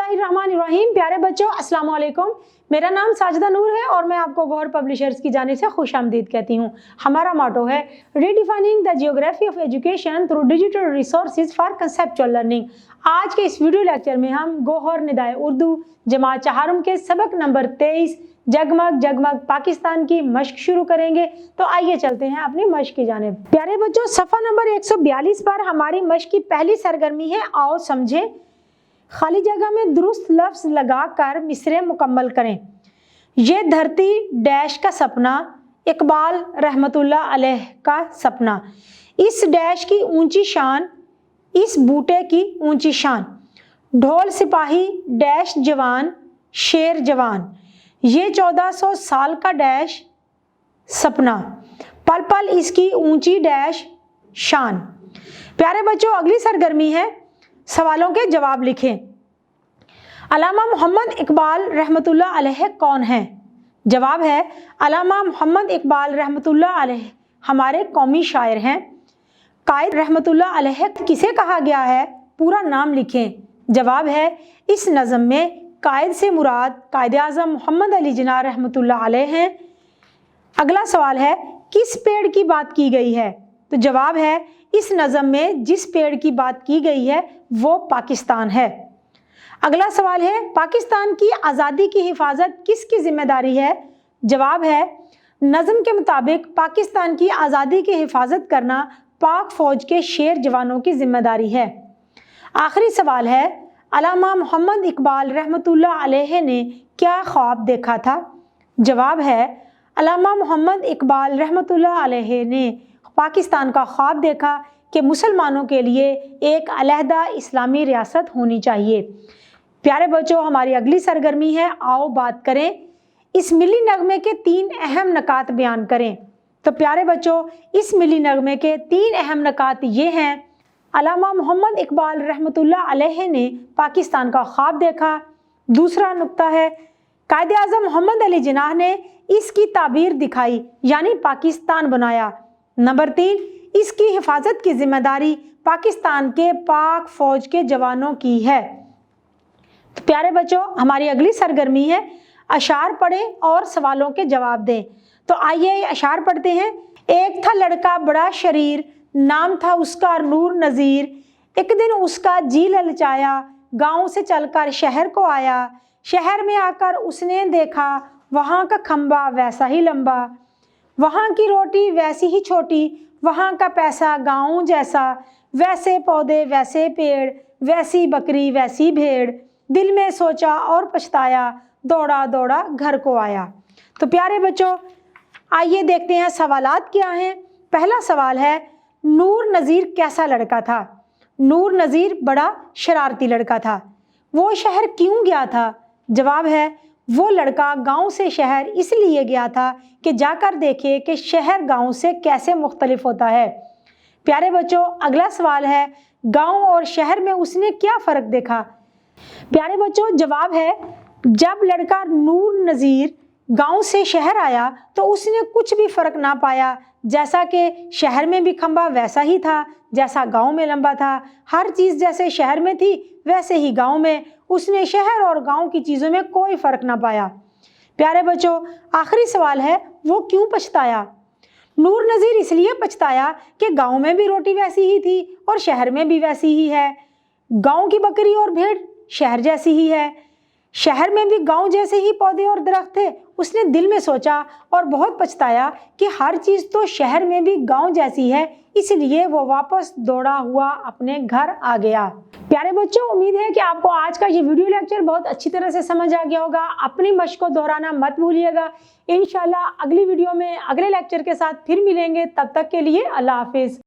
बिस्मिल्लाहिर्रहमानिर्रहीम। प्यारे बच्चों, अस्सलाम वालेकुम। मेरा नाम साजिदा नूर है और मैं आपको गौहर पब्लिशर्स की जानिब से खुशामदीद कहती हूँ। हमारा मोटो है redefining the geography of education through digital resources for conceptual learning. आज के इस वीडियो लेक्चर में हम गौहर निदाए उर्दू जमात चहारम के सबक नंबर 23 जगमग जगमग पाकिस्तान की मश्क शुरू करेंगे। तो आइए चलते हैं अपनी मश्क की जानिब। प्यारे बच्चों, सफ़ा नंबर 142 पर हमारी मश्क की पहली सरगर्मी है। आओ समझें। खाली जगह में दुरुस्त लफ्ज लगाकर मिसरे मुकम्मल करें। ये धरती डैश का सपना, इकबाल रहमतुल्लाह अलैह का सपना। इस डैश की ऊंची शान, इस बूटे की ऊंची शान। ढोल सिपाही डैश जवान, शेर जवान। ये 1400 साल का डैश सपना, पल पल इसकी ऊंची डैश शान। प्यारे बच्चों, अगली सरगर्मी है सवालों के जवाब लिखें। अल्लामा मोहम्मद इकबाल रहमतुल्लाह अलैह कौन है? जवाब है अल्लामा मोहम्मद इकबाल रहमतुल्लाह अलैह हमारे कौमी शायर हैं। कायद रहमतुल्लाह अलैह किसे कहा गया है? पूरा नाम लिखें। जवाब है इस नज़म में कायद से मुराद कायद आज़म मोहम्मद अली जिन्ना रहमतुल्लाह अलैह हैं। अगला सवाल है किस पेड़ की बात की गई है? तो जवाब है इस नज़म में जिस पेड़ की बात की गई है वो पाकिस्तान है। अगला सवाल है पाकिस्तान की आज़ादी की हिफाजत किसकी जिम्मेदारी है? जवाब है नज़म के मुताबिक पाकिस्तान की आज़ादी की हिफाजत करना पाक फ़ौज के शेर जवानों की जिम्मेदारी है। आखिरी सवाल है अल्लामा मोहम्मद इकबाल रहमतुल्लाह अलैह ने क्या ख्वाब देखा था? जवाब है अल्लामा मोहम्मद इकबाल रहमतुल्लाह अलैह ने पाकिस्तान का ख्वाब देखा कि मुसलमानों के लिए एक अलहदा इस्लामी रियासत होनी चाहिए। प्यारे बच्चों, हमारी अगली सरगर्मी है आओ बात करें। इस मिली नगमे के 3 अहम नकात बयान करें। तो प्यारे बच्चों, इस मिली नगमे के 3 अहम नकात ये हैं। अल्लामा मोहम्मद इकबाल रहमतुल्लाह अलैह ने पाकिस्तान का ख्वाब देखा। दूसरा नुक्ता है कायद आज़म मोहम्मद अली जिन्ना ने इसकी ताबीर दिखाई यानी पाकिस्तान बनाया। नंबर 3, इसकी हिफाजत की जिम्मेदारी पाकिस्तान के पाक फ़ौज के जवानों की है। तो प्यारे बच्चों, हमारी अगली सरगर्मी है अशार पढ़ें और सवालों के जवाब दें। तो आइए अशार पढ़ते हैं। एक था लड़का बड़ा शरीर, नाम था उसका नूर नज़ीर। एक दिन उसका जी ललचाया, गांव से चलकर शहर को आया। शहर में आकर उसने देखा वहाँ का खंबा वैसा ही लंबा, वहाँ की रोटी वैसी ही छोटी, वहाँ का पैसा गाँव जैसा। वैसे पौधे वैसे पेड़, वैसी बकरी वैसी भेड़। दिल में सोचा और पछताया, दौड़ा दौड़ा घर को आया। तो प्यारे बच्चों, आइए देखते हैं सवालात क्या हैं। पहला सवाल है नूर नज़ीर कैसा लड़का था? नूर नज़ीर बड़ा शरारती लड़का था। वो शहर क्यों गया था? जवाब है वो लड़का गांव से शहर इसलिए गया था कि जाकर देखे कि शहर गांव से कैसे मुख्तलिफ होता है। प्यारे बच्चों, अगला सवाल है गांव और शहर में उसने क्या फ़र्क देखा? प्यारे बच्चों, जवाब है जब लड़का नूर नज़ीर गांव से शहर आया तो उसने कुछ भी फ़र्क ना पाया। जैसा कि शहर में भी खंबा वैसा ही था जैसा गांव में लंबा था। हर चीज़ जैसे शहर में थी वैसे ही गांव में। उसने शहर और गांव की चीज़ों में कोई फ़र्क ना पाया। प्यारे बच्चों, आखिरी सवाल है वो क्यों पछताया? नूर नज़ीर इसलिए पछताया कि गांव में भी रोटी वैसी ही थी और शहर में भी वैसी ही है। गांव की बकरी और भेड़ शहर जैसी ही है। शहर में भी गांव जैसे ही पौधे और दरख्त थे। उसने दिल में सोचा और बहुत पछताया कि हर चीज़ तो शहर में भी गांव जैसी है, इसलिए वो वापस दौड़ा हुआ अपने घर आ गया। प्यारे बच्चों, उम्मीद है कि आपको आज का ये वीडियो लेक्चर बहुत अच्छी तरह से समझ आ गया होगा। अपनी मश्क को दोहराना मत भूलिएगा। इंशाल्लाह अगली वीडियो में अगले लेक्चर के साथ फिर मिलेंगे। तब तक के लिए अल्लाह हाफिज़।